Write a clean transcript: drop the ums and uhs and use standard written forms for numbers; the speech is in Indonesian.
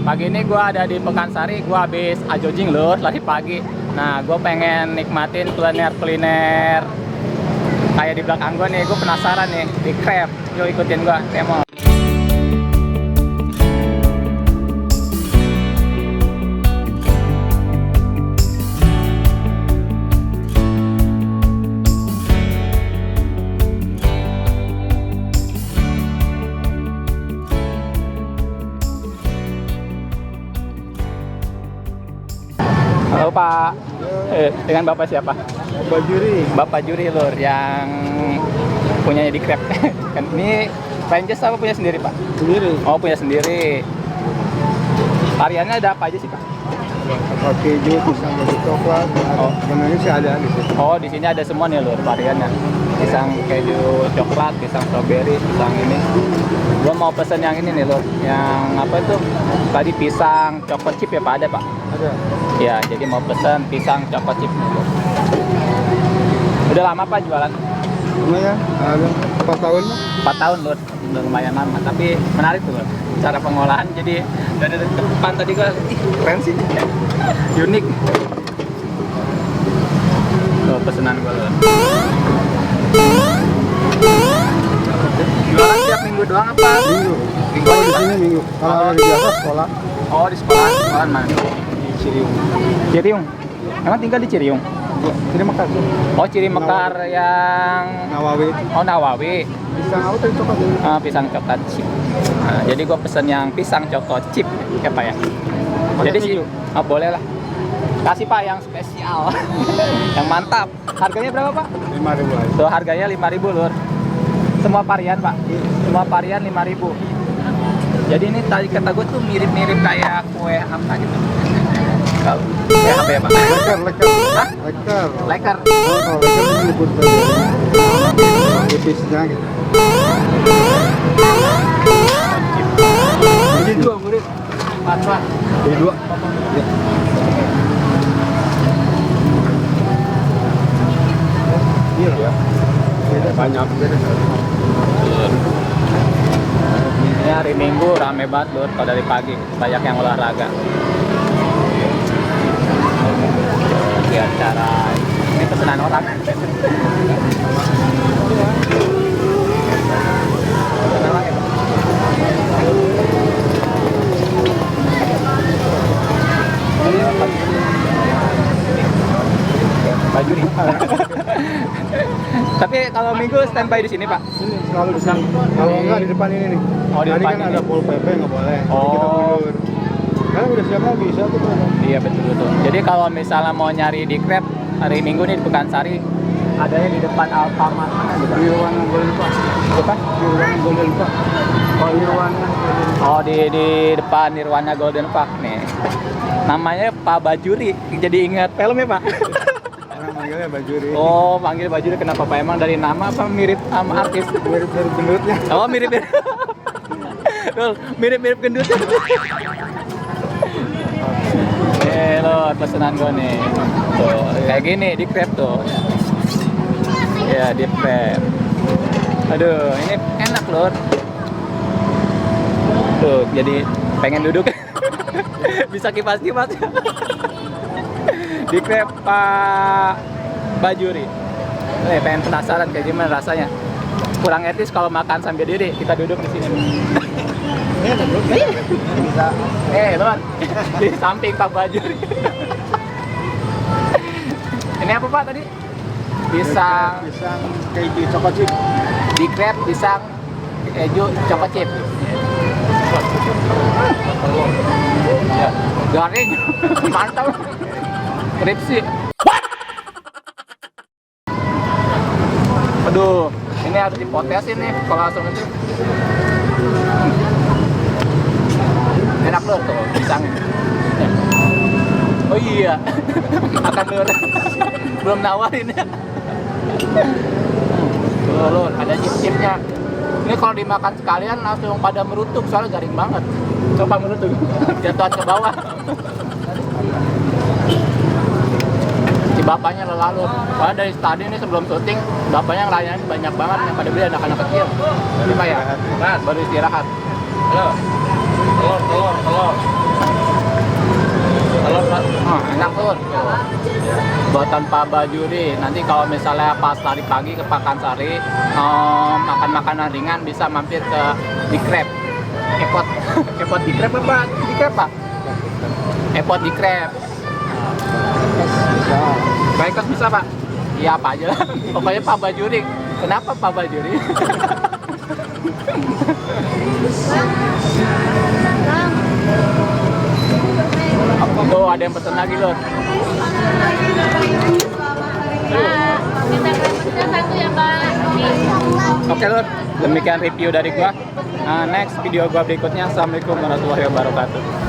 Pagi ini gue ada di Pekansari, gue habis jogging lur, lari pagi. Nah, gue pengen nikmatin kuliner kayak di belakang gue nih. Gue penasaran nih di Crab. Yuk ikutin gue, demo. Halo Pak, dengan Bapak siapa? Bapak Juri. Bapak Juri lur, yang punyanya di Crab. Kan ini franchise apa punya sendiri Pak? Sendiri. Oh punya sendiri. Variannya ada apa aja sih Pak? Ada keju, pisang keju coklat. Oh. Sebenarnya sih ada di situ. Oh di sini ada semua nih lur variannya. Pisang keju coklat, pisang strawberry, pisang ini. Gua mau pesen yang ini nih lur, yang apa itu? Tadi pisang chocolate chip ya Pak, ada Pak? Ada. Ya, jadi mau pesen pisang chocolate chip. Udah lama Pak jualan? Lumayan, ada 4 tahun. 4 tahun lur, udah lumayan lama. Tapi menarik tuh lur, cara pengolahan. Jadi dari depan tadi gua, keren sih, unik. Tuh pesanan gua lur. Jualan tiap minggu doang apa? Minggu. Minggu Kalau di aja, sini Pak? minggu. Kalau hari biasa sekolah Oh di sekolahan mana? di Ciriung. Ciriung. Emang tinggal di Ciriung? Ciri Mekar. Oh Ciri Mekar yang Nawawi. oh Nawawi. Pisang apa tadi coklat? Pisang coklat chip. Nah, jadi gue pesen yang pisang coklat chip ya Pak ya. Jadi sih, oh, boleh lah. Kasih Pak yang spesial, yang mantap. Harganya berapa Pak? 5.000 aja. Tuh harganya 5.000 lur. Semua varian Pak. Semua varian 5.000. Jadi ini tadi kata gue tuh mirip-mirip kayak kue apa gitu. Kalau kue apa ya Pak? Leker. Hah? Leker. Leker. Oh, kalau leker itu nyebut tipisnya gitu. Ini 2 murid. Pak. Ini 2. Ya. Iya ya. Beda banyak. Ini hari Minggu rame banget lur, kalau dari pagi banyak yang olahraga. Di acara ini pesanan orang. Pesanan orang ya, Pak? Baju nih. Tapi kalau Minggu standby di sini Pak. Sini selalu di sini. Kalau enggak di depan ini nih. Oh, di Tadi depan kan ini. ada Pol PP nggak boleh. Jadi Oh. kita mundur. Sekarang udah siap lagi, satu tuh. Iya betul. Jadi kalau misalnya mau nyari di Crab hari Minggu nih di Pekansari, adanya di depan Alfamart mana gitu? Nirwana Golden Park. Apa? Nirwana Golden Park. Oh, Nirwana Golden Park. Oh di depan Nirwana Golden Park nih. Namanya Pak Bajuri. Jadi ingat film ya Pak? Orang manggilnya Bajuri. Oh panggil Bajuri kenapa Pak? Emang dari nama apa mirip sama artis? Mirip dari gendutnya. Oh mirip-mirip. Tuh, mirip-mirip gendut. Lord, pesanan gue nih. Tuh, kayak gini di Crab tuh. Ya, di Crab. Aduh, ini enak lor. Tuh, jadi pengen duduk. Bisa kipas-kipas. Di Crab Pak Bajuri. Pengen penasaran kayak gimana rasanya. Kurang etis kalau makan sambil diri, kita duduk di sini. Bisa. Lor. Di samping Pak Bajuri. Ini apa Pak tadi? Pisang keju coklat chip. di Crab, pisang keju coklat chip. Ya, garing. Mantap. Kripsi. Aduh, ini harus dipotesin nih kalau langsung itu. Enak loh tuh pisangnya. Oh iya, makan lur. Belum nawarin ya. Tuh lur, ada chip-chipnya. Ini kalau dimakan sekalian langsung pada merutuk soalnya garing banget. Coba merutuk, jatuhan ke bawah. Si bapaknya lelah lur. Soalnya dari tadi nih sebelum syuting, bapaknya ngelayanin banyak banget yang pada beli anak-anak kecil. Ini Pak ya? Baru istirahat. Halo. Telur. buatan Pak Bajuri. Nanti kalau misalnya pas lari pagi ke Pakansari, makan makanan ringan bisa mampir ke di Crab. Epot, Epot di Crab apa? Di Crab Pak? Epot di Crab. Bisa. Breakfast bisa Pak? Iya apa aja lah. Pokoknya Pak Bajuri. Kenapa Pak Bajuri? Tuh ada yang pesen lagi loh. Minta breakfastnya satu ya Mbak. Oke lur, demikian review dari gua. Next video gua berikutnya. Assalamualaikum warahmatullahi wabarakatuh.